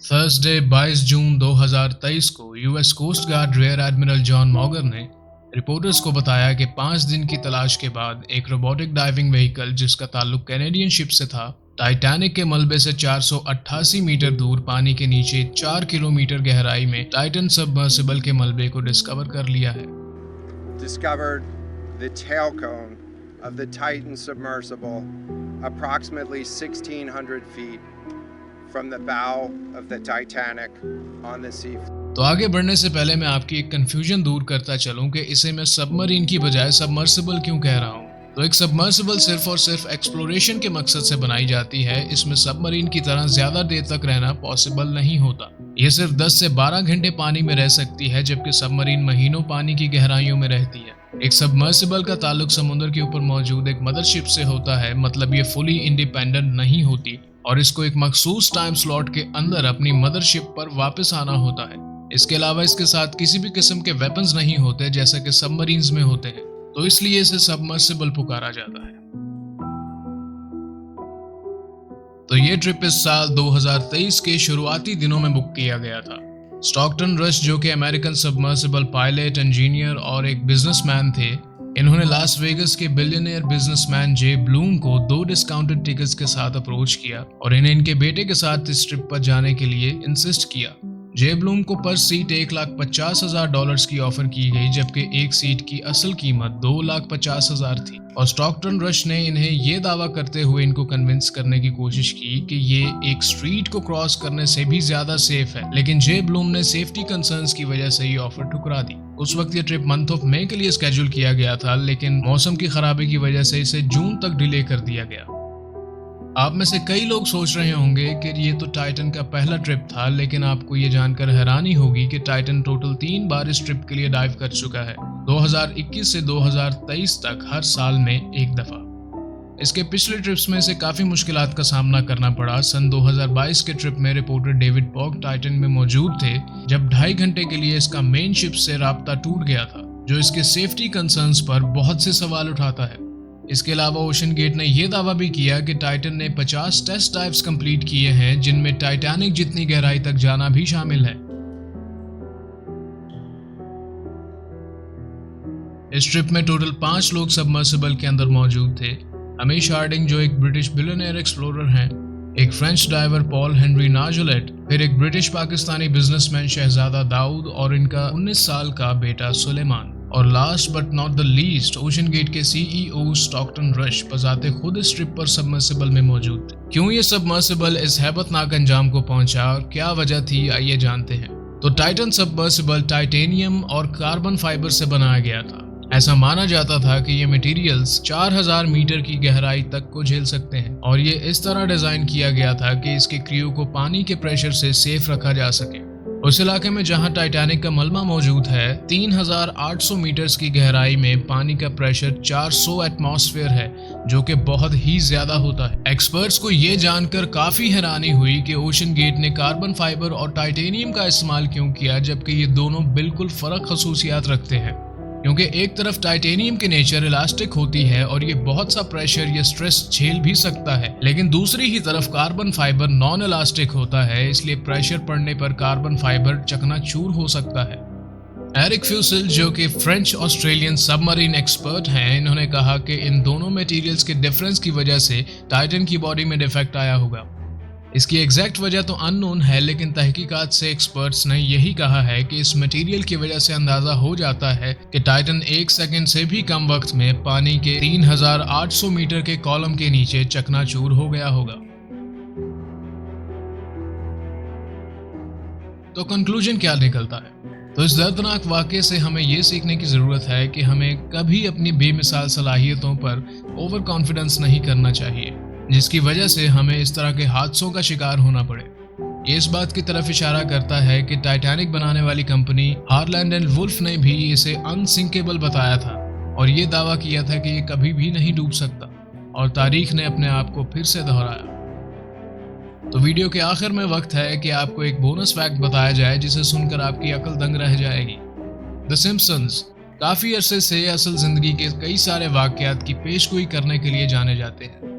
Thursday 22 June 2023 को US Coast Guard rear admiral John Mauger ने reporters को बताया कि 5 दिन की तलाश के बाद एक रोबोटिक डाइविंग व्हीकल जिसका ताल्लुक कैनेडियन शिप से था, टाइटैनिक के मलबे से 488 मीटर दूर पानी के नीचे 4 किलोमीटर गहराई में टाइटन सबमर्सिबल के मलबे को डिस्कवर कर लिया है। Discovered the tail cone of the Titan submersible approximately 1600 feet from the bow of the Titanic on the sea. तो आगे बढ़ने से पहले मैं आपकी एक कंफ्यूजन दूर करता चलूं कि इसे मैं सबमरीन की बजाय सबमर्सिबल क्यों कह रहा हूं। तो एक सबमर्सिबल सिर्फ और सिर्फ एक्सप्लोरेशन के मकसद से बनाई जाती है। इसमें सबमरीन की तरह ज्यादा देर तक रहना पॉसिबल नहीं होता। ये सिर्फ 10 से 12 घंटे पानी में रह सकती है, जबकि सबमरीन महीनों पानी की गहराइयों में रहती है। एक सबमर्सिबल का ताल्लुक समुद्र के ऊपर मौजूद एक मदरशिप से होता है, मतलब ये फुली इंडिपेंडेंट नहीं होती और इसको एक मखसूस टाइम स्लॉट के अंदर अपनी मदरशिप पर वापस आना होता है। इसके अलावा इसके साथ किसी भी किस्म के वेपन्स नहीं होते जैसा कि सबमरीन्स में होते हैं, तो इसलिए इसे सबमर्सिबल पुकारा जाता है। तो ये ट्रिप इस साल 2023 के शुरुआती दिनों में बुक किया गया था। स्टॉकटन रश, जो कि अमेरिकन सबमर्सिबल पायलट, इंजीनियर और एक बिजनेसमैन थे, इन्होंने लास वेगस के बिलियनियर बिजनेसमैन जे ब्लूम को 2 डिस्काउंटेड टिकट्स के साथ अप्रोच किया और इन्हें इनके बेटे के साथ इस ट्रिप पर जाने के लिए इंसिस्ट किया। जे ब्लूम को पर सीट $1,50,000 की ऑफर की गई, जबकि एक सीट की असल कीमत $2,50,000 थी। और स्टॉकटन रश ने इन्हें ये दावा करते हुए इनको कन्विंस करने की कोशिश की कि ये एक स्ट्रीट को क्रॉस करने से भी ज्यादा सेफ है, लेकिन जे ब्लूम ने सेफ्टी कंसर्न्स की वजह से ये ऑफर ठुकरा दी। उस वक्त ये ट्रिप मंथ ऑफ मई के लिए स्केड्यूल किया गया था, लेकिन मौसम की खराबी की वजह से इसे जून तक डिले कर दिया गया। आप में से कई लोग सोच रहे होंगे कि ये तो टाइटन का पहला ट्रिप था, लेकिन आपको ये जानकर हैरानी होगी कि टाइटन टोटल 3 बार इस ट्रिप के लिए डाइव कर चुका है। 2021 से 2023 तक हर साल में एक दफा। इसके पिछले ट्रिप्स में से काफी मुश्किलात का सामना करना पड़ा। सन 2022 के ट्रिप में रिपोर्टर डेविड पॉक टाइटन में मौजूद थे जब 2.5 घंटे के लिए इसका मेन शिप से राब्ता टूट गया था, जो इसके सेफ्टी कंसर्न्स पर बहुत से सवाल उठाता है। इसके अलावा ओशन गेट ने यह दावा भी किया कि टाइटन ने 50 टेस्ट डाइव्स कंप्लीट किए हैं, जिनमें टाइटैनिक जितनी गहराई तक जाना भी शामिल है। इस ट्रिप में टोटल 5 लोग सबमर्सिबल के अंदर मौजूद थे। हमीश हार्डिंग, जो एक ब्रिटिश बिलियनियर एक्सप्लोरर हैं, एक French diver Paul Henri Nargeolet, फिर एक ब्रिटिश पाकिस्तानी बिजनेसमैन शहजादा दाऊद और इनका 19 साल का बेटा सुलेमान, और last but not the least OceanGate के सीईओ स्टॉकटन रश बजाते खुद इस ट्रिप पर सबमर्सिबल में मौजूद थे। क्यों ये सबमर्सिबल इस हैबतनाक अंजाम को पहुंचा और क्या वजह थी, आइए जानते हैं। तो टाइटन सबमर्सिबल टाइटेनियम और कार्बन फाइबर से बनाया गया था। ऐसा माना जाता था कि ये मटेरियल्स 4000 मीटर की गहराई तक को झेल सकते हैं और ये इस तरह डिजाइन किया गया था कि इसके क्रू को पानी के प्रेशर से सेफ रखा जा सके। उस इलाके में जहां टाइटैनिक का मलबा मौजूद है, 3800 मीटर्स की गहराई में पानी का प्रेशर 400 एटमॉस्फेयर है, जो कि बहुत ही ज्यादा होता है। एक्सपर्ट्स को ये जानकर काफी हैरानी हुई कि ओशन गेट ने कार्बन फाइबर और टाइटेनियम का इस्तेमाल क्यों किया, जबकि ये दोनों बिल्कुल फर्क खसूसियात रखते हैं। क्योंकि एक तरफ टाइटेनियम की नेचर इलास्टिक होती है और ये बहुत सा प्रेशर या स्ट्रेस झेल भी सकता है, लेकिन दूसरी ही तरफ कार्बन फाइबर नॉन इलास्टिक होता है, इसलिए प्रेशर पड़ने पर कार्बन फाइबर चकनाचूर हो सकता है। एरिक फ्यूसिल, जो कि फ्रेंच ऑस्ट्रेलियन सबमरीन एक्सपर्ट हैं, इन्होंने कहा कि इन दोनों मटेरियल्स के डिफरेंस की वजह से टाइटन की बॉडी में डिफेक्ट आया होगा। इसकी एग्जैक्ट वजह तो अननोन है, लेकिन तहकीकात से एक्सपर्ट्स ने यही कहा है कि इस मटेरियल की वजह से अंदाजा हो जाता है कि टाइटन 1 सेकंड से भी कम वक्त में पानी के 3800 मीटर के कॉलम के नीचे चकनाचूर हो गया होगा। तो कंक्लूजन क्या निकलता है? तो इस दर्दनाक वाकये से हमें यह सीखने की जरूरत है कि हमें कभी अपनी बेमिसाल सलाहियतों पर ओवर कॉन्फिडेंस नहीं करना चाहिए, जिसकी वजह से हमें इस तरह के हादसों का शिकार होना पड़े। ये इस बात की तरफ इशारा करता है कि टाइटैनिक बनाने वाली कंपनी हारलैंड एंड वुल्फ ने भी इसे अनसिंकेबल बताया था और ये दावा किया था कि ये कभी भी नहीं डूब सकता, और तारीख ने अपने आप को फिर से दोहराया। तो वीडियो के आखिर में वक्त है कि आपको एक बोनस फैक्ट बताया जाए जिसे सुनकर आपकी अकल दंग रह जाएगी। द सिम्पसन्स काफी अरसे से असल जिंदगी के कई सारे वाकयात की पेशगोई करने के लिए जाने जाते हैं।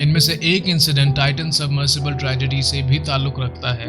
इनमें से एक इंसिडेंट टाइटन सबमर्सिबल ट्रेजेडी से भी ताल्लुक रखता है।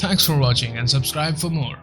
Thanks for watching and subscribe for more.